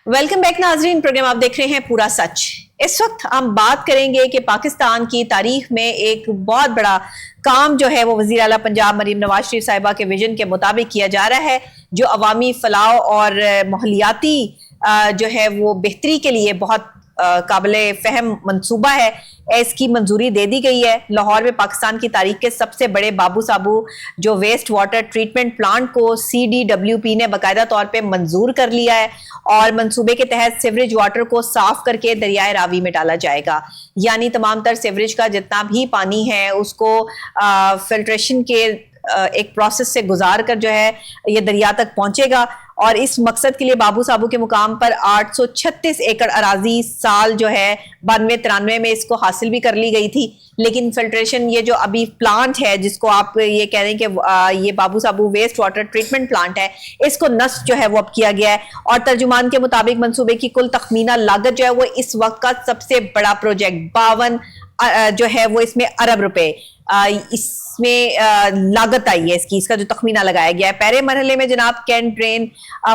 Welcome back नाजरीन, programme आप देख रहे हैं पूरा सच। इस वक्त हम बात करेंगे कि पाकिस्तान की तारीख में एक बहुत बड़ा काम जो है वो वज़ीर आला पंजाब मरीम नवाज शरीफ साहिबा के विजन के मुताबिक किया जा रहा है, जो अवामी फलाह और माहौलियाती जो है वो बेहतरी के लिए बहुत काबिल फहम मंसूबा है। इसकी मंजूरी दे दी गई है। लाहौर में पाकिस्तान की तारीख के सबसे बड़े बाबू साबू जो वेस्ट वाटर ट्रीटमेंट प्लांट को CDWP ने बाकायदा तौर पे मंजूर कर लिया है और मंसूबे के तहत सीवरेज वाटर को साफ करके दरियाए रावी में डाला जाएगा। यानी तमाम तर सीवरेज का जितना भी पानी है उसको फिल्ट्रेशन के एक प्रोसेस से गुजार कर जो है ये दरिया तक पहुंचेगा। और इस मकसद के लिए बाबू साबू के मुकाम पर 836 एकड़ अराजी साल जो है 92-93 में इसको हासिल भी कर ली गई थी। लेकिन फिल्ट्रेशन ये जो अभी प्लांट है जिसको आप ये कह रहे हैं कि ये बाबू साबू वेस्ट वाटर ट्रीटमेंट प्लांट है, इसको नस्ब जो है वो अब किया गया है। और तर्जुमान के मुताबिक मंसूबे की कुल तखमीना लागत जो है वो इस वक्त का सबसे बड़ा प्रोजेक्ट 52 जो है वो इसमें अरब रुपए इसमें लागत आई है इसका जो तखमीना लगाया गया है। पहले मरहले में जनाब कैंट ड्रेन,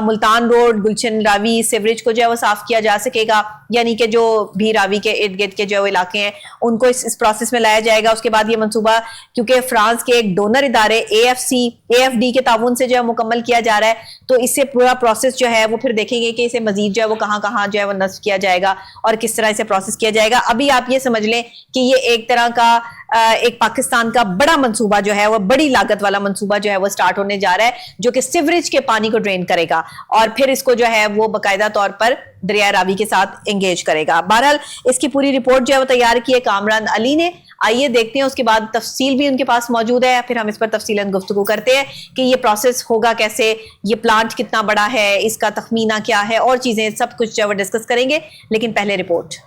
मुल्तान रोड, गुलशन रावी सीवरेज को जो है वो साफ किया जा सकेगा, यानी कि जो भी रावी के इर्द गिर्द के जो इलाके हैं उनको इस प्रोसेस में लाया जाएगा। उसके बाद ये मंसूबा क्योंकि फ्रांस के एक डोनर इदारे AFD के ताउन से जो है मुकम्मल किया जा रहा है, तो इससे पूरा प्रोसेस जो है वो फिर देखेंगे कि इसे मजीद जो है वो कहाँ कहाँ जो है वो नस्ब किया जाएगा और किस तरह इसे प्रोसेस किया जाएगा। अभी आप ये समझ लें कि ये एक तरह का एक पाकिस्तान का बड़ा मंसूबा जो है वो बड़ी लागत वाला मंसूबा जो है वो स्टार्ट होने जा रहा है, जो कि सीवरेज के पानी को ड्रेन करेगा और फिर इसको जो है वो बाकायदा तौर पर दरिया रावी के साथ एंगेज करेगा। बहरहाल इसकी पूरी रिपोर्ट जो है वो तैयार की है कामरान अली ने। आइए देखते हैं, उसके बाद तफसील भी उनके पास मौजूद है, फिर हम इस पर तफसीलन गुफ्तगू करते हैं कि ये प्रोसेस होगा कैसे, ये प्लांट कितना बड़ा है, इसका तखमीना क्या है और चीजें सब कुछ जो है वो डिस्कस करेंगे। लेकिन पहले रिपोर्ट।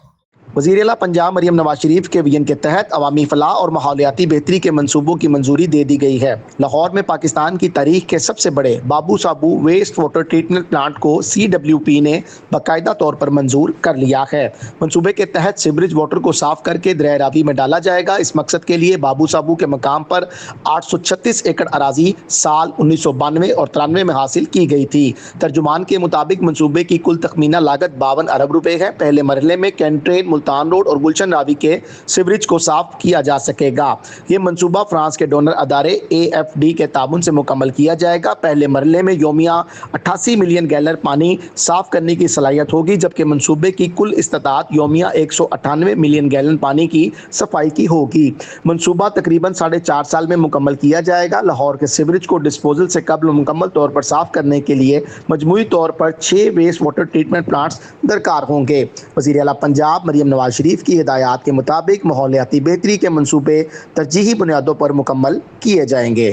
वज़ीर आला पंजाब मरीम नवाज शरीफ के विजन के तहत अवामी फलाह और माहौलियाती बेहतरी के मंसूबों की मंजूरी दे दी गई है। लाहौर में पाकिस्तान की तारीख के सबसे बड़े बाबू साबू वेस्ट वाटर ट्रीटमेंट प्लांट को CWP ने बाकायदा तौर पर मंजूर कर लिया है। मंसूबे के तहत सीवरेज वाटर को साफ करके दरिया रावी में डाला जाएगा। इस मकसद के लिए बाबू साबू के मकाम पर 836 एकड़ अराजी साल 1992 और 93 में हासिल की गई थी। तर्जुमान के मुताबिक मंसूबे की कुल तखमीना लागत 52 अरब रुपए है। पहले मरहले में कैंट्रेन, मुल्तान रोड और गुलशन रावी के सीवरेज को साफ किया जा सकेगा। ये मंसूबा फ्रांस के डोनर अदारे AFD के ताउन से मुकम्मल किया जाएगा। पहले मरहले में योमिया 88 मिलियन गैलन पानी साफ करने की सलाहियत होगी, जबकि मंसूबे की कुल इस्तात योमिया 198 मिलियन गैलन पानी की सफाई की होगी। मंसूबा तकरीबन 4.5 साल में मुकम्मल किया जाएगा। लाहौर के सीवरेज को डिस्पोजल से कबल मुकम्मल तौर पर साफ करने के लिए मजमूई तौर पर 6 वेस्ट वाटर ट्रीटमेंट प्लांट्स दरकार होंगे। वज़ीर आला पंजाब मरीम नवाज शरीफ की हिदायत के मुताबिक माहौलियाती बेहतरी के मंसूबे तरजीही बुनियादों पर मुकम्मल किए जाएंगे।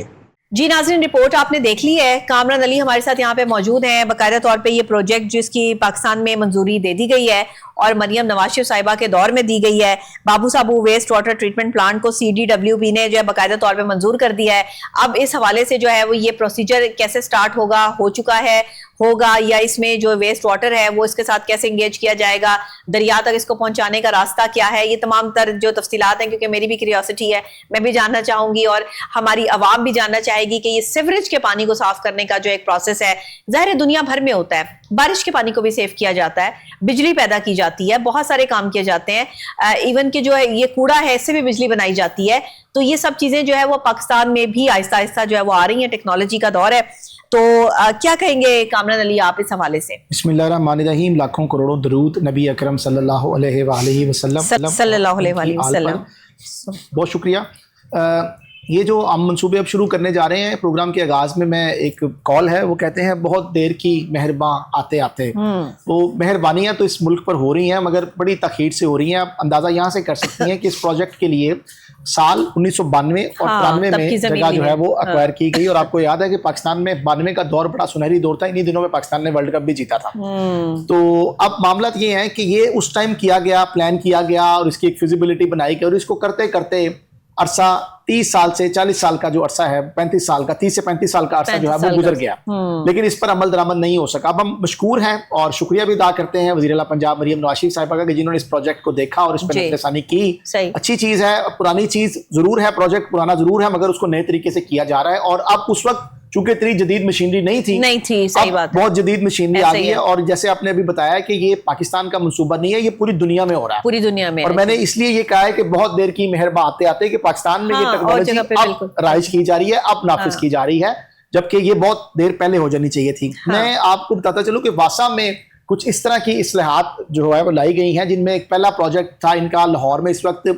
जी नाज़रीन, रिपोर्ट आपने देख ली है। कामरान अली हमारे साथ यहाँ पे मौजूद हैं। बाकायदा तौर पे ये प्रोजेक्ट जिसकी पाकिस्तान में मंजूरी दे दी गई है और मरियम नवाज शरीफ साहिबा के दौर में दी गई है, बाबू साबू वेस्ट वाटर ट्रीटमेंट प्लांट को CDWP ने जो है बाकायदा तौर पे मंजूर कर दिया है। अब इस हवाले से जो है वो ये प्रोसीजर कैसे स्टार्ट होगा, हो चुका है, होगा, या इसमें जो वेस्ट वाटर है वो इसके साथ कैसे इंगेज किया जाएगा, दरिया तक इसको पहुंचाने का रास्ता क्या है, ये तमाम तर जो तफसीलात हैं, क्योंकि मेरी भी क्यूरियोसिटी है, मैं भी जानना चाहूंगी और हमारी आवाम भी जानना चाहेगी कि ये सीवरेज के पानी को साफ करने का जो एक प्रोसेस है, ज़ाहिर है दुनिया भर में होता है। बारिश के पानी को भी सेव किया जाता है, बिजली पैदा की जाती है, बहुत सारे काम किए जाते हैं, इवन कि जो है ये कूड़ा है इससे भी बिजली बनाई जाती है। तो ये सब चीजें जो है वो पाकिस्तान में भी आहिस्ता आहिस्ता जो है वो आ रही है, टेक्नोलॉजी का दौर है। तो क्या कहेंगे कामरान अली आप इस हवाले से? बिस्मिल्लाहिर्रहमानिर्रहीम। लाखों करोड़ों दरूद नबी अकरम सल्लल्लाहु अलैहि वसल्लम। बहुत शुक्रिया। ये जो हम मंसूबे अब शुरू करने जा रहे हैं, प्रोग्राम के आगाज में मैं एक कॉल है, वो कहते हैं बहुत देर की मेहरबान आते आते। वो मेहरबानियां तो इस मुल्क पर हो रही हैं मगर बड़ी तखीर से हो रही हैं। आप अंदाज़ा यहाँ से कर सकती हैं कि इस प्रोजेक्ट के लिए साल 1992 और 93 में जगह जो है वो अक्वायर की गई। और आपको याद है कि पाकिस्तान में 92 का दौर बड़ा सुनहरी दौर था, इन्हीं दिनों में पाकिस्तान ने वर्ल्ड कप भी जीता था। तो अब मामला ये है कि ये उस टाइम किया गया, प्लान किया गया और इसकी एक फिजिबिलिटी बनाई गई और इसको करते करते अरसा 30 साल से 40 साल का जो अरसा है, 35 साल का, 30 से 35 साल का अरसा जो है वो गुजर गया, लेकिन इस पर अमल दरामद नहीं हो सका। अब हम मशकूर हैं और शुक्रिया भी अदा करते हैं वज़ीर आला पंजाब मरीम नवाज शरीफ साहिबा का कि जिन्होंने इस प्रोजेक्ट को देखा और इस पर नज़रसानी की। अच्छी चीज़ है, पुरानी चीज़ ज़रूर है, प्रोजेक्ट पुराना ज़रूर है मगर उसको नए तरीके से किया जा रहा है। और अब उस वक्त चूंकि इतनी जदीद मशीनरी नहीं थी, सही बात है, बहुत जदीद मशीनरी आ गई है। और जैसे आपने अभी बताया कि ये पाकिस्तान का मंसूबा नहीं है, ये पूरी दुनिया में हो रहा है, पूरी दुनिया में। और मैंने इसलिए ये कहा है कि बहुत देर की मेहरबा आते आते कि पाकिस्तान में ये टेक्नोलॉजी अब राइज की जा रही है, अब नाफिज की जा रही है, जबकि ये बहुत देर पहले हो जानी चाहिए थी। मैं आपको बताता चलूं कि वासा में कुछ इस तरह की इस्लाहात जो है वो लाई गई हैं, जिनमें एक पहला प्रोजेक्ट था इनका लाहौर में। इस वक्त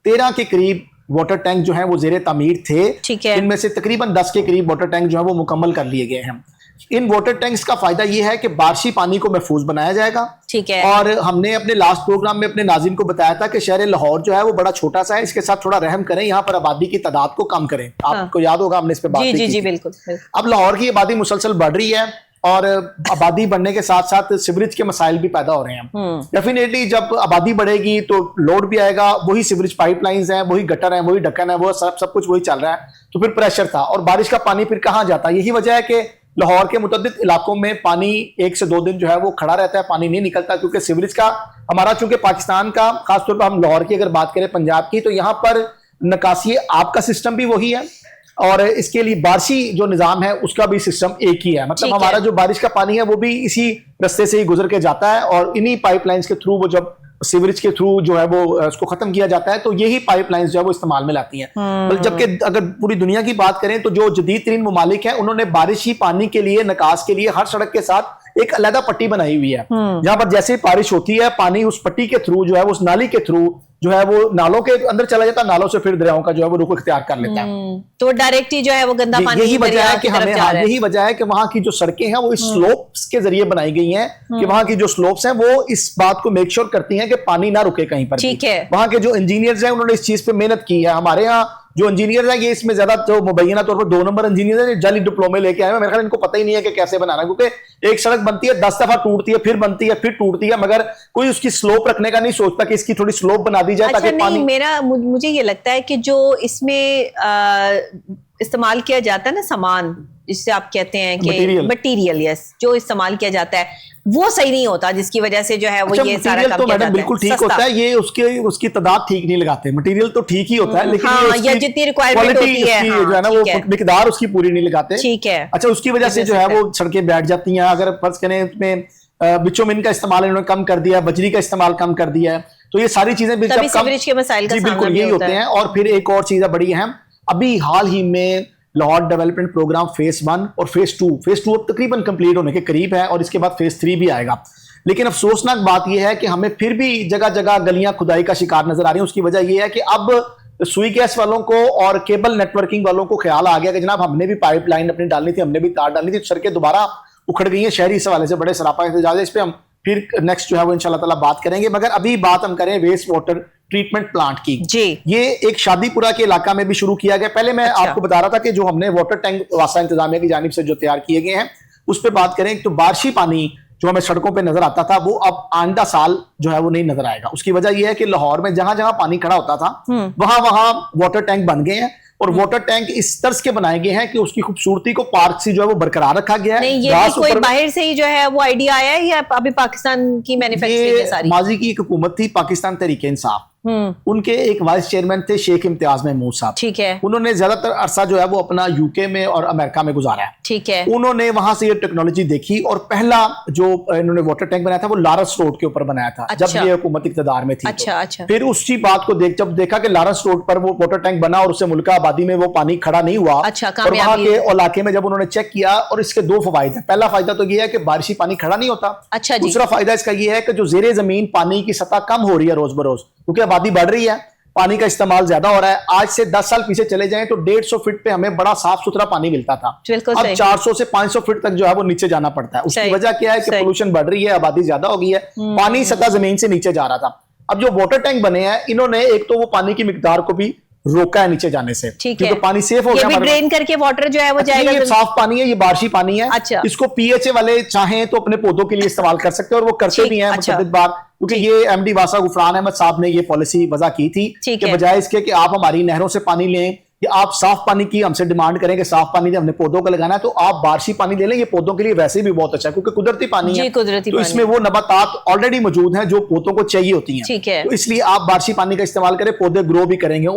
13 के करीब वाटर टैंक जो है वो जेरे तामीर थे, इनमें से तकरीबन 10 के करीब वाटर टैंक जो है वो मुकम्मल कर लिए गए हैं। इन वाटर टैंक्स का फायदा ये है कि बारिशी पानी को महफूज बनाया जाएगा। ठीक है। और हमने अपने लास्ट प्रोग्राम में अपने नाज़रीन को बताया था कि शहर लाहौर जो है वो बड़ा छोटा सा है, इसके साथ थोड़ा रहम करें, यहाँ पर आबादी की तादाद को कम करें। आपको याद होगा हमने इस पे बात की थी। बिल्कुल। अब लाहौर की आबादी मुसलसल बढ़ रही है और आबादी बढ़ने के साथ साथ सीवरेज के मसाइल भी पैदा हो रहे हैं। डेफिनेटली जब आबादी बढ़ेगी तो लोड भी आएगा, वही सीवरेज पाइपलाइंस हैं, वही गटर हैं, वही ढक्कन है, वो सब कुछ वही चल रहा है, तो फिर प्रेशर था। और बारिश का पानी फिर कहाँ जाता है? यही वजह है कि लाहौर के मुतअद्दिद इलाकों में पानी 1 से 2 दिन जो है वो खड़ा रहता है, पानी नहीं निकलता, क्योंकि सीवरेज का हमारा, चूंकि पाकिस्तान का खासतौर पर हम लाहौर की अगर बात करें, पंजाब की, तो यहाँ पर निकासी आपका सिस्टम भी वही है और इसके लिए बारिशी जो निजाम है उसका भी सिस्टम एक ही है। मतलब हमारा जो बारिश का पानी है वो भी इसी रास्ते से ही गुजर के जाता है और इन्हीं पाइपलाइंस के थ्रू वो जब सीवरेज के थ्रू जो है वो उसको खत्म किया जाता है, तो यही पाइपलाइंस जो है वो इस्तेमाल में लाती हैं। जबकि अगर पूरी दुनिया की बात करें तो जो जदीद तरीन मुमालिक हैं उन्होंने बारिशी पानी के लिए, निकास के लिए हर सड़क के साथ एक अलग पट्टी बनाई हुई है, जहां पर जैसे बारिश होती है पानी उस पट्टी के थ्रू जो है वो उस नाली के थ्रू जो है वो नालों के अंदर चला जाता है, नालों से फिर दरियाओं का जो है वो रुख इख्तियार कर लेता है। तो डायरेक्ट ही जो है वो गंदा पानी यही वजह है कि हमें यही वजह है कि वहां की जो सड़कें हैं वो इस स्लोप्स के जरिए बनाई गई हैं कि वहां की जो स्लोप्स हैं वो इस बात को मेक श्योर करती हैं कि पानी ना रुके कहीं पर। ठीक है। वहां के जो इंजीनियर्स हैं उन्होंने इस चीज पे मेहनत की है। हमारे यहाँ जो इंजीनियर है ये इसमें ज्यादा जो मुबैना तौर पर 2 नंबर इंजीनियर है, जाली डिप्लोमे लेके आए हैं। मेरे ख्याल इनको पता ही नहीं है कि कैसे बनाना, क्योंकि एक सड़क बनती है 10 दफा टूटती है, फिर बनती है, फिर टूटती है, मगर कोई उसकी स्लोप रखने का नहीं सोचता कि इसकी थोड़ी स्लोप बना दी जाए। अच्छा, नहीं, मुझे ये लगता है कि जो इसमें इस्तेमाल किया जाता है ना सामान, जिससे आप कहते हैं कि मटेरियल, यस, जो इस्तेमाल किया जाता है वो सही नहीं होता, जिसकी वजह से जो है वो ये सारा काम तो किया जाता है। बिल्कुल ठीक होता है, ये उसकी तादाद ठीक नहीं लगाते। मटेरियल तो ठीक ही होता है, लेकिन ये जितनी रिक्वायरमेंट होती है जो है ना वो मिकदार उसकी पूरी नहीं लगाते। ठीक है। अच्छा, उसकी वजह से जो है वो सड़कें बैठ जाती हैं। अगर फर्ज करें इसमें बिचुमिन का इस्तेमाल इन्होंने कम कर दिया, बजरी का इस्तेमाल कम कर दिया है, तो ये सारी चीजें सीवरेज के मसाइल का सामना बिल्कुल यही होते हैं। और फिर एक और चीज बड़ी अहम, अभी हाल ही में लाहौर डेवलपमेंट प्रोग्राम फेज 1 और फेज 2 अब तकरीबन कंप्लीट होने के करीब है और इसके बाद फेज 3 भी आएगा। लेकिन अफसोसनाक बात यह है कि हमें फिर भी जगह जगह गलियां खुदाई का शिकार नजर आ रही हैं। उसकी वजह यह है कि अब सुई गैस वालों को और केबल नेटवर्किंग वालों को ख्याल आ गया कि जनाब हमने भी पाइपलाइन अपनी डालनी थी, हमने भी तार डालनी थी, सड़कें दोबारा उखड़ गई हैं। शहरी इस हवाले से बड़े सरापा एहतजाज है, इस पर हम फिर नेक्स्ट जो है वो इंशाल्लाह ताला बात करेंगे। मगर अभी बात हम करें वेस्ट वाटर ट्रीटमेंट प्लांट की। जी। ये एक शादीपुरा के इलाका में भी शुरू किया गया। पहले मैं आपको बता रहा था कि जो हमने वाटर टैंक वासा इंतजामिया की जानिब से जो तैयार किए गए हैं उस पर बात करें तो बारिशी पानी जो हमें सड़कों पे नजर आता था वो अब आइंदा साल जो है वो नहीं नजर आएगा। उसकी वजह यह है कि लाहौर में जहां जहां पानी खड़ा होता था वहां वाटर टैंक बन गए हैं और वाटर टैंक इस तर्ज के बनाए गए हैं कि उसकी खूबसूरती को पार्क से जो है वो बरकरार रखा गया है। नहीं, ये कोई बाहर से ही जो है वो आइडिया आया है या अभी पाकिस्तान की मैन्युफैक्चरिंग है सारी? माजी की एक हुकूमत थी पाकिस्तान तहरीक इंसाफ, उनके एक वाइस चेयरमैन थे शेख इम्तियाज महमूद साहब। ठीक है। उन्होंने ज्यादातर अरसा जो है वो अपना यूके में और अमेरिका में गुजारा है। ठीक है। उन्होंने वहां से ये टेक्नोलॉजी देखी और पहला जो इन्होंने वाटर टैंक बनाया था वो लारस रोड के ऊपर बनाया था। अच्छा। जब ये हुकूमत इक़्तिदार में थी। अच्छा, अच्छा। फिर उसी बात को जब देखा कि लारस रोड पर वो वाटर टैंक बना और उससे मुल्का आबादी में वो पानी खड़ा नहीं हुआ। अच्छा, और वहां के इलाके में जब उन्होंने चेक किया और इसके 2 फवायद है। पहला फायदा तो ये है कि बारिशी पानी खड़ा नहीं होता। अच्छा। दूसरा फायदा इसका ये है कि जो जेरे जमीन पानी की सतह कम हो रही है रोज बरोज, क्योंकि आबादी बढ़ रही है, पानी का इस्तेमाल ज्यादा हो रहा है। आज से 10 साल पीछे चले जाएं तो 150 फीट पे हमें बड़ा साफ सुथरा पानी मिलता था। अब 400 से 500 फीट तक जो है वो नीचे जाना पड़ता है। उसकी वजह क्या है कि पोल्यूशन बढ़ रही है, आबादी ज्यादा हो गई है, पानी सतह जमीन से नीचे जा रहा था। अब जो वाटर टैंक बने हैं इन्होंने एक तो वो पानी की मिकदार को भी रोका है नीचे जाने से, क्योंकि पानी सेफ हो गया। ये भी ड्रेन करके वाटर जो है वो जाएगा। ये साफ पानी है, ये बारिशी पानी है। अच्छा। इसको पीएचए वाले चाहें तो अपने पौधों के लिए इस्तेमाल कर सकते हैं और वो करते भी हैं मुतअद्दिद बार, क्योंकि ये एमडी वासा गुफरान अहमद साहब ने ये पॉलिसी वजह की थी कि बजाय इसके कि आप हमारी नहरों से पानी लें कि आप साफ पानी की हमसे डिमांड करें कि साफ पानी हमने पौधों को लगाना है, तो आप बारिशी पानी ले लें। ये पौधों के लिए वैसे भी बहुत अच्छा है क्योंकि कुदरती पानी है, तो इसमें वो नबातात ऑलरेडी मौजूद हैं जो पौधों को चाहिए होती हैं। ठीक है। तो इसलिए आप बारिशी पानी का इस्तेमाल करें, पौधे ग्रो भी करेंगे।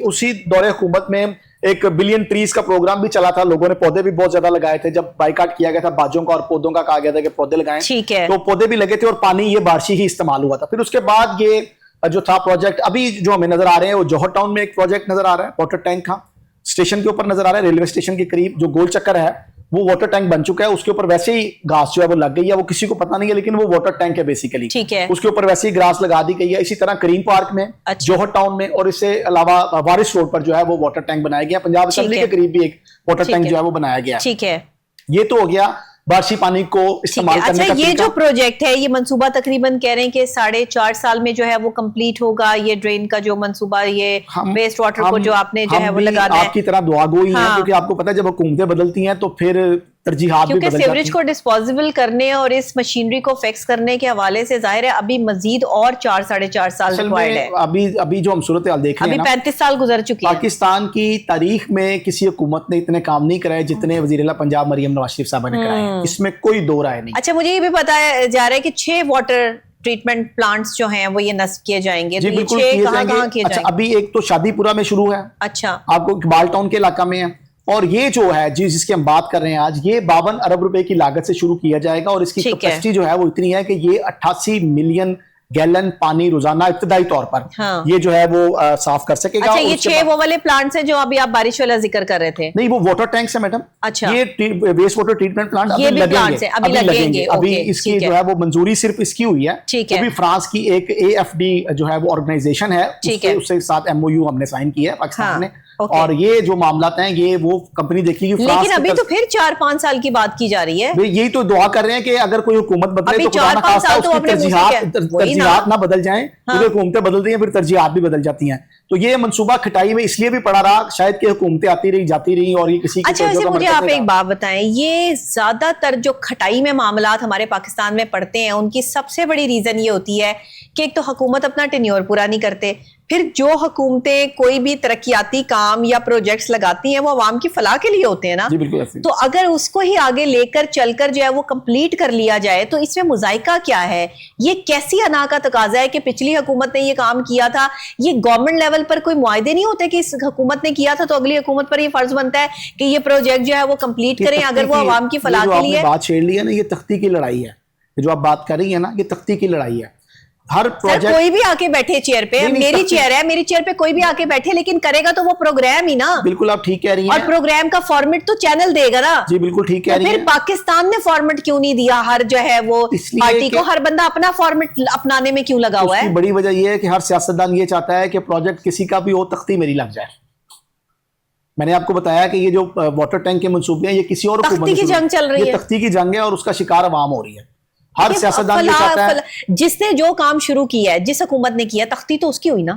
उसी दौरे हुकूमत में एक बिलियन ट्रीज का प्रोग्राम भी चला था, लोगों ने पौधे भी बहुत ज्यादा लगाए थे जब बाइकाट किया गया था बाजों का और पौधों का, कहा गया था कि पौधे लगाएं, ठीक है, तो पौधे भी लगे थे और पानी ये बारिश ही इस्तेमाल हुआ था। फिर उसके बाद ये जो था प्रोजेक्ट अभी जो हमें नजर आ रहे हैं वो जौहर टाउन में एक प्रोजेक्ट नजर आ रहा है, वाटर टैंक का स्टेशन के ऊपर नजर आ रहा है, रेलवे स्टेशन के करीब जो गोल चक्कर है वो वाटर टैंक बन चुका है, उसके ऊपर वैसे ही घास जो है वो लग गई है, वो किसी को पता नहीं है लेकिन वो वाटर टैंक है बेसिकली, ठीक है, उसके ऊपर वैसे ही ग्रास लगा दी गई है। इसी तरह करीम पार्क में, अच्छा, जौहर टाउन में और इससे अलावा वारिस रोड पर जो है वो वाटर टैंक बनाया गया, पंजाब असेंबली के करीब भी एक वाटर टैंक जो है वो बनाया गया। ठीक है, ये तो हो गया बारिशी पानी को इस्तेमाल करने अच्छा, का ये जो प्रोजेक्ट है ये मंसूबा तकरीबन कह रहे हैं कि 4.5 साल में जो है वो कंप्लीट होगा, ये ड्रेन का जो मंसूबा, ये वेस्ट वाटर को जो आपने जो है वो लगाना है। आपकी तरह दुआ गोई है, क्योंकि आपको पता है जब हुकूमतें बदलती हैं तो फिर तरजीहात भी बदल जाती हैं। सीवरेज को डिस्पोजेबल करने और इस मशीनरी को फिक्स करने के हवाले से जाहिर है अभी मजीद और 4-4.5 साल रिक्वायर्ड है। अभी जो हम सूरत हाल देख रहे हैं, अभी 35 साल गुजर चुके हैं। पाकिस्तान की तारीख में किसी हुकूमत ने इतने काम नहीं कराए जितने वज़ीर-ए-आला पंजाब मरियम नवाज शरीफ साहब ने कराए, इसमें कोई दो राय नहीं। अच्छा, मुझे ये भी बताया जा रहा है कि 6 वाटर ट्रीटमेंट प्लांट्स जो हैं वो ये नस्ब किए जाएंगे, जी तो बिल्कुल ये 6 किए कहाँ जाएंगे। अच्छा, जाएंगे? अभी एक तो शादीपुरा में शुरू है, अच्छा, आपको इकबाल टाउन के इलाका में है, और ये जो है जिसकी हम बात कर रहे हैं आज, ये 52 अरब रुपए की लागत से शुरू किया जाएगा और इसकी कैपेसिटी जो है वो इतनी है कि ये 88 मिलियन गैलन पानी रोजाना इब्तदाई तौर पर ये जो है वो साफ कर सकेगा। अच्छा, ये 6 वो वाले प्लांट्स हैं जो अभी आप बारिश वाला जिक्र कर रहे थे? नहीं, वो वाटर टैंक्स है मैडम। अच्छा, ये वेस्ट वाटर ट्रीटमेंट प्लांट अभी लगेंगे, अभी इसकी जो है वो मंजूरी सिर्फ इसकी हुई है, अभी फ्रांस की एक AFD जो है वो ऑर्गेनाइजेशन है, उसके साथ MOU हमने साइन किया है पाकिस्तान ने, और ये जो मामला हैं ये वो कंपनी देखेगी। लेकिन अभी तो फिर 4-5 साल की बात की जा रही है। यही तो दुआ कर रहे हैं कि अगर कोई हुकूमत बदले तो तरजीहात ना बदल जाएं, क्योंकि हुकूमतें बदलती हैं फिर तरजीहात भी बदल जाती हैं। तो ये मंसूबा खटाई में इसलिए भी पड़ा रहा, शायद कि हुकूमतें आती रही जाती रही और ये किसी की। अच्छा, वैसे मुझे आप एक बात बताएं, ये ज्यादातर जो खटाई में मामलात हमारे पाकिस्तान में पड़ते हैं उनकी सबसे बड़ी रीजन ये होती है कि एक तो हुकूमत अपना टेन्योर पूरा नहीं करते, फिर जो हुकूमतें कोई भी तरक्याती काम या प्रोजेक्ट्स लगाती हैं वो अवाम की फलाह के लिए होते हैं ना, तो अगर उसको ही आगे लेकर चलकर जो है वो कंप्लीट कर लिया जाए तो इसमें मुजाइका क्या है? ये कैसी अना का तकाजा है कि पिछली हुकूमत ने ये काम किया था, ये गवर्नमेंट लेवल पर कोई मुआहदे नहीं होते कि इस हुकूमत ने किया था तो अगली हुकूमत पर ये फर्ज बनता है कि ये प्रोजेक्ट जो है वो कंप्लीट करें अगर वो अवाम की फलाह के लिए। बात छेड़ ली है ना, ये तख्ती की लड़ाई है, जो आप बात कर रही है ना, ये तख्ती की लड़ाई है। हर प्रोजेक्ट कोई भी आके बैठे चेयर पे, मेरी चेयर है, मेरी चेयर पे कोई भी आके बैठे, लेकिन करेगा तो वो प्रोग्राम ही ना। बिल्कुल आप ठीक कह रही हैं, और प्रोग्राम का फॉर्मेट तो चैनल देगा ना। जी बिल्कुल ठीक कह रही हैं। फिर पाकिस्तान ने फॉर्मेट क्यों नहीं दिया? हर जो है वो पार्टी को हर बंदा अपना फॉर्मेट अपनाने में क्यों लगा हुआ है? बड़ी वजह यह है कि हर सियासतदान ये चाहता है कि प्रोजेक्ट किसी का भी हो, तख्ती मेरी लग जाए। मैंने आपको बताया कि ये जो वाटर टैंक के मंसूबे हैं ये किसी और तख्ती की जंग चल रही है, तख्ती की जंग है और उसका शिकार अवाम हो रही है। हर सियासतदान ये चाहता है, जिसने जो काम शुरू किया है, जिस हुकूमत ने किया, तख्ती तो उसकी हुई ना।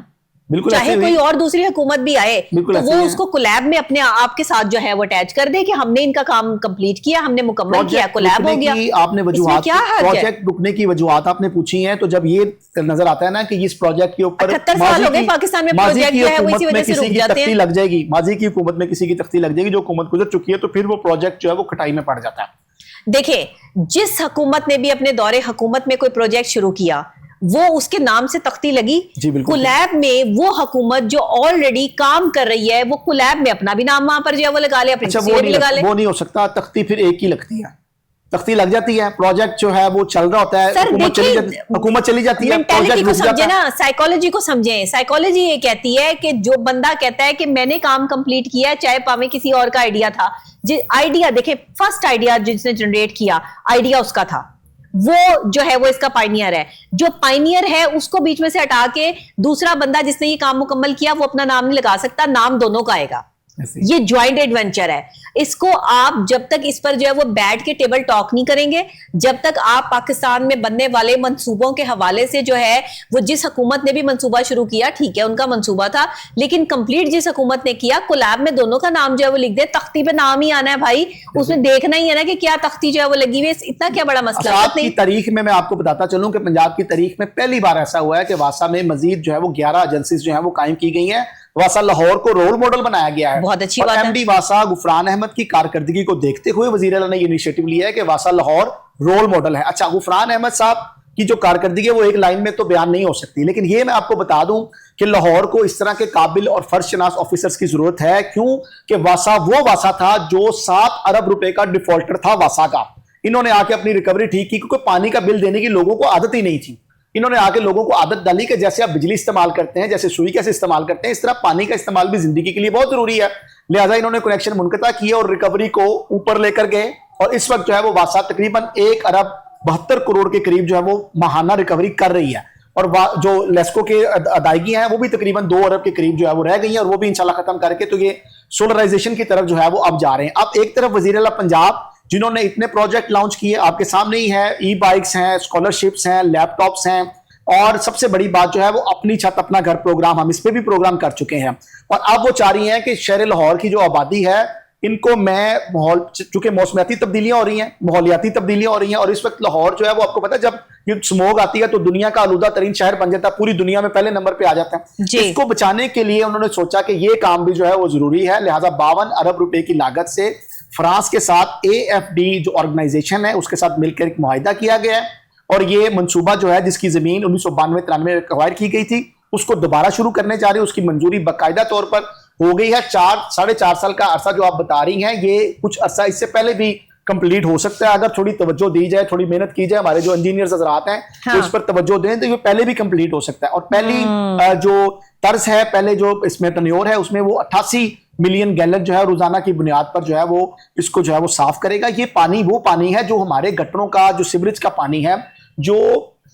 बिल्कुल, चाहे कोई और दूसरी हुकूमत भी आए तो वो उसको कोलैब में अपने आप के साथ जो है वो अटैच कर दे कि हमने इनका काम कंप्लीट किया, हमने मुकम्मल किया, कोलैब हो गया। आपने वजूहात, प्रोजेक्ट रुकने की वजूहात आपने पूछी है, तो जब ये नजर आता है ना कि इस प्रोजेक्ट के ऊपर 78 साल हो गए पाकिस्तान में प्रोजेक्ट जो है वो इसी वजह से रुक जाते हैं। लग जाएगी, माजी की हुकूमत में किसी की तख्ती लग जाएगी, जो हुकूमत गुजर चुकी है, तो फिर वो प्रोजेक्ट जो है वो खटाई में पड़ जाता है। देखिए, जिस हुकूमत ने भी अपने दौरे हुकूमत में कोई प्रोजेक्ट शुरू किया वो उसके नाम से तख्ती लगी। कोलैब में वो हुकूमत जो ऑलरेडी काम कर रही है वो कोलैब में अपना भी नाम वहां पर जो है वो लगा ले, अपनी भी लगा ले। वो नहीं हो सकता, तख्ती फिर एक ही लगती है, तख्ती लग जाती है, प्रोजेक्ट जो है वो चल रहा होता है, हुकूमत चली जाती है। मेंटालिटी को समझे ना, साइकोलॉजी को समझे। साइकोलॉजी ये कहती है कि जो बंदा कहता है कि मैंने काम कंप्लीट किया, चाहे पावे किसी और का आइडिया था, आइडिया देखे, फर्स्ट आइडिया जिसने जनरेट किया, आइडिया उसका था, वो जो है वो इसका पाइनियर है। जो पाइनियर है उसको बीच में से हटा के दूसरा बंदा जिसने ये काम मुकम्मल किया वो अपना नाम नहीं लगा सकता, नाम दोनों का आएगा। ये ज्वाइंट एडवेंचर है। इसको आप जब तक इस पर जो है वो बैठ के टेबल टॉक नहीं करेंगे, जब तक आप पाकिस्तान में बनने वाले मंसूबों के हवाले से जो है वो जिस हुकूमत ने भी मंसूबा शुरू किया, ठीक है उनका मंसूबा था, लेकिन कंप्लीट जिस हुकूमत ने किया, कोलैब में दोनों का नाम जो है वो लिख दे, तख्ती पे नाम ही आना है भाई, उसमें देखना ही है ना कि क्या तख्ती जो है वो लगी हुई है, इतना क्या बड़ा मसला है। की तारीख में मैं आपको बताता चलूं कि पंजाब की तारीख में पहली बार ऐसा हुआ है कि वासा में मजीद जो है वो 11 एजेंसीज जो है वो कायम की गई है। वासा लाहौर को रोल मॉडल बनाया गया है। बहुत अच्छी बात है। एमडी वासा गुफरान अहमद की कारकर्दगी को देखते हुए वजीर आला ने इनिशिएटिव लिया है कि वासा लाहौर रोल मॉडल है। अच्छा, गुफरान अहमद साहब की जो कारकर्दगी है वो एक लाइन में तो बयान नहीं हो सकती, लेकिन ये मैं आपको बता दूं कि लाहौर को इस तरह के काबिल और फर्शनास ऑफिसर्स की जरूरत है। क्यों कि वासा वो वासा था जो 7 अरब रुपए का डिफॉल्टर था वासा का। इन्होंने आके अपनी रिकवरी ठीक की, क्योंकि पानी का बिल देने की लोगों को आदत ही नहीं थी। इन्होंने आके लोगों को आदत डाली कि जैसे आप बिजली इस्तेमाल करते हैं, जैसे सुई कैसे इस्तेमाल करते हैं, इस तरह पानी का इस्तेमाल भी जिंदगी के लिए बहुत जरूरी है। लिहाजा इन्होंने कनेक्शन मुनक़ता किए और रिकवरी को ऊपर लेकर गए, और इस वक्त जो है वो वासा तकरीबन 1 अरब 72 करोड़ के करीब जो है वो माहाना रिकवरी कर रही है। और जो लेस्को के अदायगी हैं वो भी तकरीबन 2 अरब के करीब जो है वो रह गई है, और वो भी इंशाल्लाह खत्म करके तो ये सोलराइजेशन की तरफ जो है वो अब जा रहे हैं। अब एक तरफ वजीर आला पंजाब जिन्होंने इतने प्रोजेक्ट लॉन्च किए, आपके सामने ही है, ई बाइक्स हैं, स्कॉलरशिप्स हैं, लैपटॉप्स हैं, और सबसे बड़ी बात जो है वो अपनी छत अपना घर प्रोग्राम, हम इस पे भी प्रोग्राम कर चुके हैं। और अब वो चाह रही हैं कि शहर लाहौर की जो आबादी है इनको मैं माहौल, चूंकि मौसमियाती तब्दीलियां हो रही हैं, माहौलियाती तब्दीलियां हो रही हैं, और इस वक्त लाहौर जो है वो आपको पता है जब ये स्मोग आती है तो दुनिया का आलूदा तरीन शहर बन जाता है, पूरी दुनिया में पहले नंबर पे आ जाता है। इसको बचाने के लिए उन्होंने सोचा कि ये काम भी जो है वो जरूरी है। लिहाजा 52 अरब रुपए की लागत से फ्रांस के साथ AFD जो ऑर्गेनाइजेशन है उसके साथ मिलकर एक मुआहिदा किया गया है, और ये मंसूबा जो है जिसकी जमीन 1992-93 में एक्वायर की गई थी उसको दोबारा शुरू करने जा रही है। उसकी मंजूरी बाकायदा तौर पर हो गई है। 4-4.5 साल का अरसा जो आप बता रही हैं, ये कुछ अरसा इससे पहले भी कंप्लीट हो सकता है अगर थोड़ी तवज्जो दी जाए, थोड़ी मेहनत की जाए। हमारे जो इंजीनियर्स हजरात हैं तो इस पर तवज्जो दें तो ये पहले भी कंप्लीट हो सकता है। और पहली जो तर्ज है, पहले जो इसमें टन्योर है उसमें वो 88 मिलियन गैलन जो है रोजाना की बुनियाद पर जो है वो इसको जो है वो साफ करेगा। ये पानी वो पानी है जो हमारे गटरों का, जो सीवरेज का पानी है, जो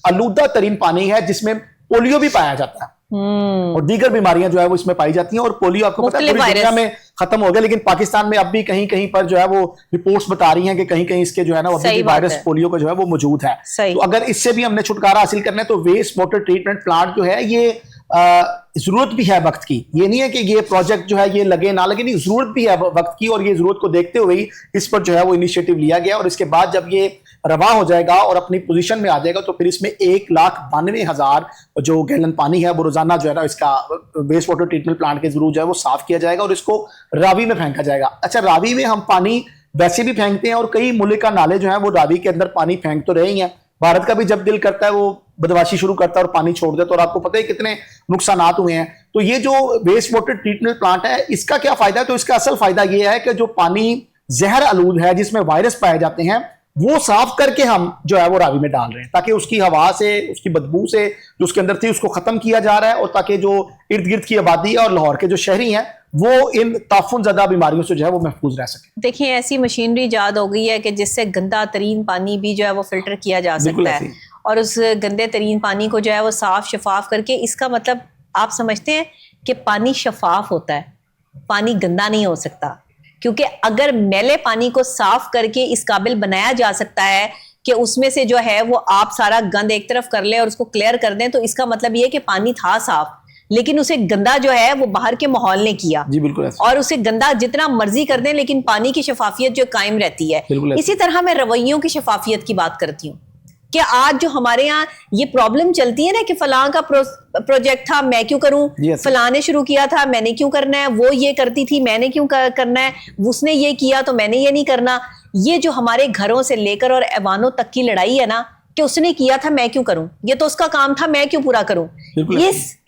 आलूदा तरीन पानी है, जिसमें पोलियो भी पाया जाता है और दीगर बीमारियां जो है वो इसमें पाई जाती हैं। और पोलियो आपको पता है पूरी दुनिया में खत्म हो गया, लेकिन पाकिस्तान में अब भी कहीं कहीं पर जो है वो रिपोर्ट्स बता रही हैं कि कहीं कहीं इसके जो है ना अभी भी वायरस पोलियो का जो है वो मौजूद है। तो अगर इससे भी हमने छुटकारा हासिल करना है तो वेस्ट वाटर ट्रीटमेंट प्लांट जो है ये जरूरत भी है वक्त की। ये नहीं है कि ये प्रोजेक्ट जो है ये लगे ना लगे, नहीं, जरूरत भी है वक्त की, और ये जरूरत को देखते हुए ही इस पर जो है वो इनिशिएटिव लिया गया। और इसके बाद जब ये रवा हो जाएगा और अपनी पोजीशन में आ जाएगा तो फिर इसमें 1,92,000 जो गैलन पानी है वो रोजाना जो है ना इसका वेस्ट वाटर ट्रीटमेंट प्लांट के जरूर जो है वो साफ किया जाएगा और इसको रावी में फेंका जाएगा। अच्छा, रावी में हम पानी वैसे भी फेंकते हैं और कई मुल्क का नाले जो है वो रावी के अंदर पानी फेंक तो रहे ही हैं। भारत का भी जब दिल करता है वो बदमाशी शुरू करता है और पानी छोड़ देता है, और आपको पता है कितने नुकसान हुए हैं। तो ये जो वेस्ट वाटर ट्रीटमेंट प्लांट है इसका क्या फायदा है? तो इसका असल फायदा ये है कि जो पानी जहर आलूद है जिसमें वायरस पाए जाते हैं वो साफ करके हम जो है वो रावी में डाल रहे हैं, ताकि उसकी हवा से, उसकी बदबू से जो उसके अंदर थी उसको खत्म किया जा रहा है, और ताकि जो इर्द गिर्द की आबादी है और लाहौर के जो शहरी हैं वो इन ताफुन ज़्यादा बीमारियों से जो है वो महफूज रह सके। देखिए, ऐसी मशीनरी ईजाद हो गई है कि जिससे गंदा तरीन पानी भी जो है वो फिल्टर किया जा सकता है, और उस गंदे तरीन पानी को जो है वो साफ शफाफ करके, इसका मतलब आप समझते हैं कि पानी शफाफ होता है, पानी गंदा नहीं हो सकता। क्योंकि अगर मैले पानी को साफ करके इस काबिल बनाया जा सकता है कि उसमें से जो है वो आप सारा गंद एक तरफ कर ले और उसको क्लियर कर दें, तो इसका मतलब ये है कि पानी था साफ, लेकिन उसे गंदा जो है वो बाहर के माहौल ने किया। जी बिल्कुल। और उसे गंदा जितना मर्जी कर दें लेकिन पानी की शफाफियत जो कायम रहती है। इसी तरह मैं रवैयों की शफाफियत की बात करती हूँ कि आज जो हमारे यहाँ ये प्रॉब्लम चलती है ना कि फलां का प्रोजेक्ट था, मैं क्यों करूं, फलां ने शुरू किया था, मैंने क्यों करना है, वो ये करती थी, मैंने क्यों करना है, उसने ये किया तो मैंने ये नहीं करना। ये जो हमारे घरों से लेकर और ऐवानों तक की लड़ाई है ना कि उसने किया था मैं क्यों करूं, ये तो उसका काम था मैं क्यों पूरा करूं,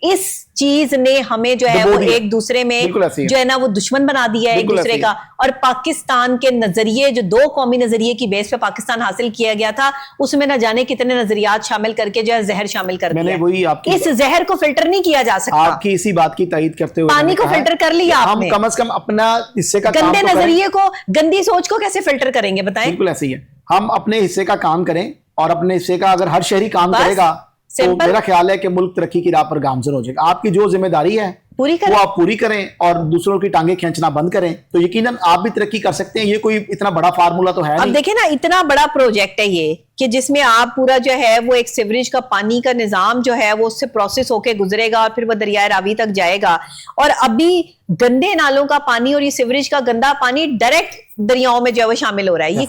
इस चीज ने हमें जो है वो एक दूसरे में जो है ना वो दुश्मन बना दिया है एक दूसरे का। और पाकिस्तान के नजरिए, जो 2 कौमी नजरिए की बेस पे पाकिस्तान हासिल किया गया था, उसमें ना जाने कितने नजरियात शामिल करके जो है जहर शामिल कर दिया। इस जहर को फिल्टर नहीं किया जा सकता। आपकी इसी बात की तायीद करते हुए पानी को फिल्टर कर लिया आपने, हम कम से कम अपना हिस्से का गंदे नजरिए को, गंदी सोच को कैसे फिल्टर करेंगे बताएं? बिल्कुल ऐसे ही है, हम अपने हिस्से का काम करें और अपने हिस्से का अगर हर शहरी काम करेगा तो मेरा ख्याल है कि मुल्क तरक्की की राह पर गामजन हो जाएगा। आपकी जो जिम्मेदारी है पूरी करें, वो आप पूरी करें और दूसरों की टांगे खींचना बंद करें, तो यकीनन आप भी तरक्की कर सकते हैं। ये कोई इतना बड़ा फार्मूला तो है अब देखिए ना, इतना बड़ा प्रोजेक्ट है ये कि जिसमें आप पूरा जो है वो एक सीवरेज का पानी का निजाम जो है वो उससे प्रोसेस होके गुजरेगा और फिर वो दरियाए रावी तक जाएगा। और अभी गंदे नालों का पानी और ये सीवरेज का गंदा पानी डायरेक्ट दरियाओं में जो है वो शामिल हो रहा है। ये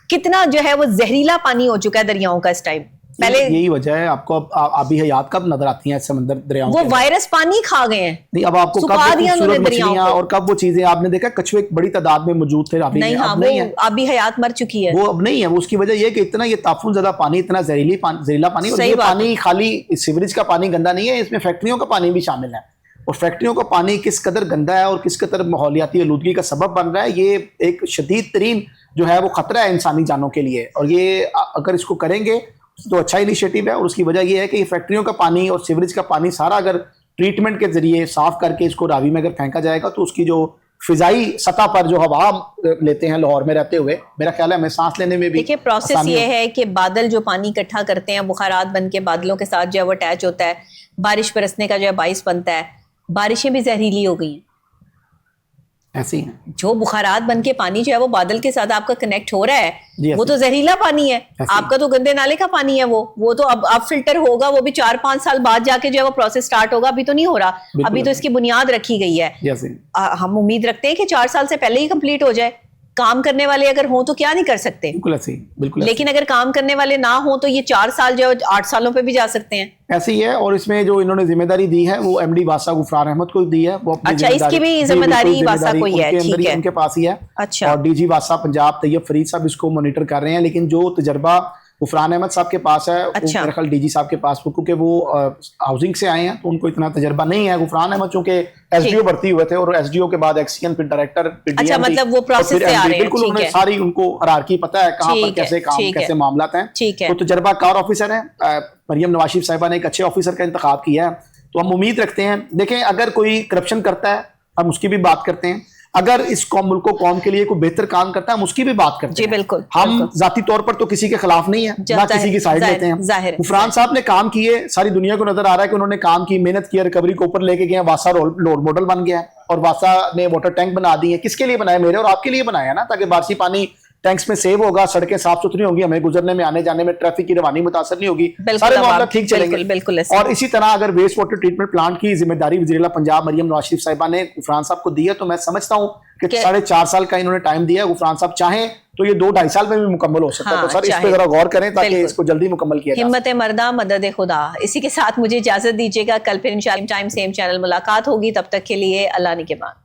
कितना जो है वो जहरीला पानी हो चुका है दरियाओं का इस टाइम। पहले यही वजह है। आपको अब आबी हयात कब नजर आती हैं समंदर दरियाओं वो वायरस पानी खा गए हैं। नहीं, अब आपको कब सुखा दिया खूबसूरत उन्होंने दरियाओं मछलियां को। और कब वो चीजें आपने देखा, कछुए बड़ी तादाद में मौजूद थे रावी नहीं, में, हाँ, अब नहीं है। वो आबी हयात मर चुकी है। वो अब नहीं है। वो उसकी वजह ये कि इतना ये ताफुन ज़्यादा पानी, इतना जहरीला पानी, और सही ये बात पानी खाली सीवरेज का पानी गंदा नहीं है, इसमें फैक्ट्रियों का पानी भी शामिल है। और फैक्ट्रियों का पानी किस कदर गंदा है और किस कदर माहौलियाती आलूदगी का सबब बन रहा है, ये एक शदीद तरीन जो है वो खतरा है इंसानी जानों के लिए। और ये अगर इसको करेंगे तो अच्छा इनिशिएटिव है। और उसकी वजह ये है कि फैक्ट्रियों का पानी और सीवरेज का पानी सारा अगर ट्रीटमेंट के जरिए साफ करके इसको रावी में अगर फेंका जाएगा तो उसकी जो फिजाई सतह पर जो हवा लेते हैं लाहौर में रहते हुए, मेरा ख्याल है हमें सांस लेने में भी देखिए प्रोसेस ये है कि बादल जो पानी इकट्ठा करते हैं, बुखारात बन के बादलों के साथ जो है वो अटैच होता है, बारिश बरसने का जो है बाइस बनता है। बारिशें भी जहरीली हो गई हैं। ऐसी हैं। जो बुखारात बन के पानी जो है वो बादल के साथ आपका कनेक्ट हो रहा जी, है, वो तो जहरीला पानी है। आपका तो गंदे नाले का पानी है। वो तो अब फिल्टर होगा, वो भी 4-5 साल बाद जाके जो है वो प्रोसेस स्टार्ट होगा। अभी तो नहीं हो रहा, अभी तो इसकी बुनियाद रखी गई है। हम उम्मीद रखते हैं कि 4 साल से पहले ही कंप्लीट हो जाए। काम करने वाले अगर हों तो क्या नहीं कर सकते, बिल्कुल ऐसे ही, बिल्कुल। लेकिन अगर काम करने वाले ना हो तो ये 4 साल जो 8 सालों पे भी जा सकते हैं। ऐसे ही है। और इसमें जो इन्होंने जिम्मेदारी दी है वो एमडी वासा गुफरान अहमद को दी है। वो अपनी अच्छा, इसकी भी जिम्मेदारी वासा को ही है, ठीक है, उनके पास ही है। अच्छा। और डीजी वासा पंजाब तैयब फरीद साहब इसको मॉनिटर कर रहे हैं। लेकिन जो तजर्बा गुफरान अहमद साहब के पास है, अच्छा। मेरे ख्याल डीजी साहब के पास, क्योंकि वो हाउसिंग से आए हैं तो उनको इतना तजर्बा नहीं है। गुफरान अहमद चूंकि एसडीओ भर्ती हुए थे और एसडीओ के बाद एक्सीएन, फिर डायरेक्टर, अच्छा, मतलब वो प्रोसेस से आ रहे हैं। बिल्कुल, उन्हें सारी उनको हायरार्की पता है कहाँ पर कैसे काम, कैसे मामलात हैं। तो तजर्बाकार ऑफिसर है। मरियम नवाज शरीफ साहिबा ने एक अच्छे ऑफिसर का इंतखाब किया है, तो हम उम्मीद रखते हैं। देखें, अगर कोई करप्शन करता है हम उसकी भी बात करते हैं, अगर इस मुल्क को कौम के लिए कोई बेहतर काम करता है हम उसकी भी बात करते हैं। बिल्कुल, हम जाती तौर पर तो किसी के खिलाफ नहीं है, ना किसी की साइड लेते हैं। गुफरान साहब ने काम किए, सारी दुनिया को नजर आ रहा है कि उन्होंने काम की, मेहनत की, रिकवरी को ऊपर लेके गए। वासा रोल मॉडल बन गया है और वासा ने वाटर टैंक बना दिए। किसके लिए बनाए? मेरे और आपके लिए बनाया ना, ताकि बारिशी पानी टैंक्स में सेव होगा, सड़कें साफ सुथरी होंगी, हमें गुजरने में, आने जाने में ट्रैफिक की रवानी मुतासर नहीं होगी, सारे मामला ठीक चलेंगे। बिल्कुल। और इसी तरह अगर वेस्ट वाटर ट्रीटमेंट प्लांट की जिम्मेदारी वज़ीर-ए-आला पंजाब मरियम नवाज शरीफ साहिबा ने गुफरान साहब को दी है, तो मैं समझता हूँ कि 4.5 साल का इन्होंने टाइम दिया है। गुफरान साहब चाहें तो ये 2-2.5 साल में भी मुकम्मल हो सकता है। तो सर इस पे जरा गौर करें ताकि इसको जल्दी मुकम्मल किया जाए। हिम्मत मर्दा मदद खुदा। इसी के साथ मुझे इजाजत दीजिएगा। कल फिर इंशाल्लाह टाइम सेम चैनल मुलाकात होगी। तब तक के लिए अल्लाह निगहबान।